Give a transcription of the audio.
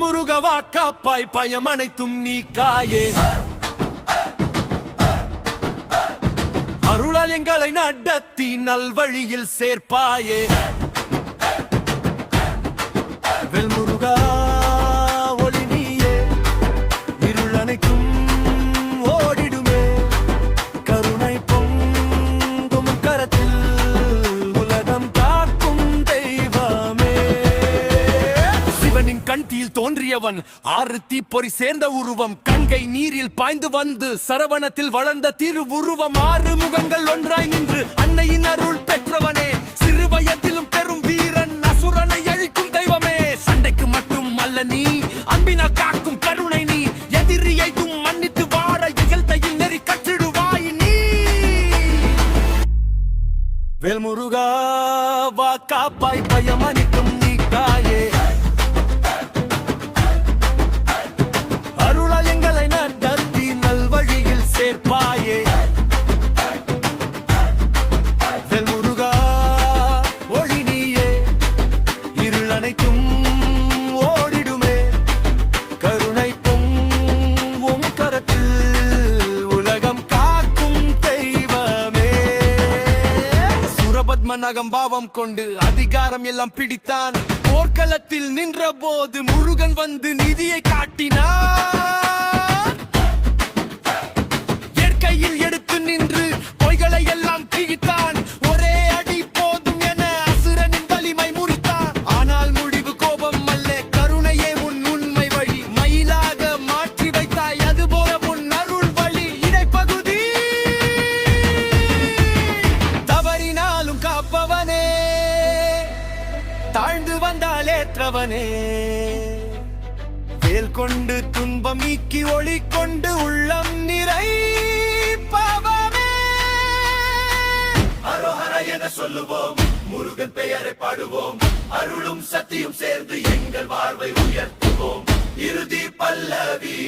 முருகவா காப்பாய் பயம் அனைத்தும் நீக்காயே அருளால் எங்களை நடத்தி நல்வழியில் சேர்ப்பாயே வேல்முருகா ஒளி நீயே இருள் அனைத்தும் ஓடிடுமே கருணை பொங்கும் கரத்தில் உலகம் காக்கும் தெய்வமே சிவனின் கண்தியில் தோன்றியவன் ஆறு தீப்பொறி சேர்ந்த உருவம் கங்கை நீரில் பாய்ந்து வந்து சரவணத்தில் வளர்ந்த திருவுருவம் ஆறு முகங்கள் ஒன்றாய் நின்று அன்னையின் அருள் பெற்றவனே சிறு வயதிலும் பெரும் வீரன் அசுரனை அழிக்கும் தெய்வமே சண்டைக்கு மட்டும் அல்ல நீ அன்பினால் காக்கும் கருணை நீ எதிரியையும் மன்னித்து வாழ இகழ்த்தையில் நெறி கற்றிடுவாய் நீ வேல்முருகா வா காப்பாய் பயம் அனைத்தும் நீக்காயே அருளால் எங்களை நடத்தி நல்வழியில் சேர்ப்பாயே வேல்முருகா ஒளி நீயே இருள் அனைத்தும் ஓடிடுமே கருணை பொங்கும் கரத்தில் உலகம் காக்கும் தெய்வமே சுரபத்மன் பாவம் கொண்டு அதிகாரம் எல்லாம் பிடித்தான் போர்க்களத்தில் நின்ற போது முருகன் வந்து நிதியை காட்டினார் இயற்கையில் எடுத்து நின்று பொய்களை எல்லாம் கிழித்தான் ஒரே அடி போதும் என அசுரனின் வலிமை முறித்தான் ஆனால் முடிவு கோபம் அல்ல கருணையே உன் உண்மை வழி மயிலாக மாற்றி வைத்தாய் அதுபோல உன் அருள் வழி இடைப்பகுதி தவறினாலும் காப்பவனே தாழ்ந்து வந்தால் ஏற்றவனே வேல் கொண்டு துன்பம் நீக்கி ஒளி கொண்டு உள்ளம் நிறைப்பவனே அரோஹர என சொல்லுவோம் முருகன் பெயரை பாடுவோம் அருளும் சக்தியும் சேர்ந்து எங்கள் வாழ்வை உயர்த்துவோம் இறுதி பல்லவி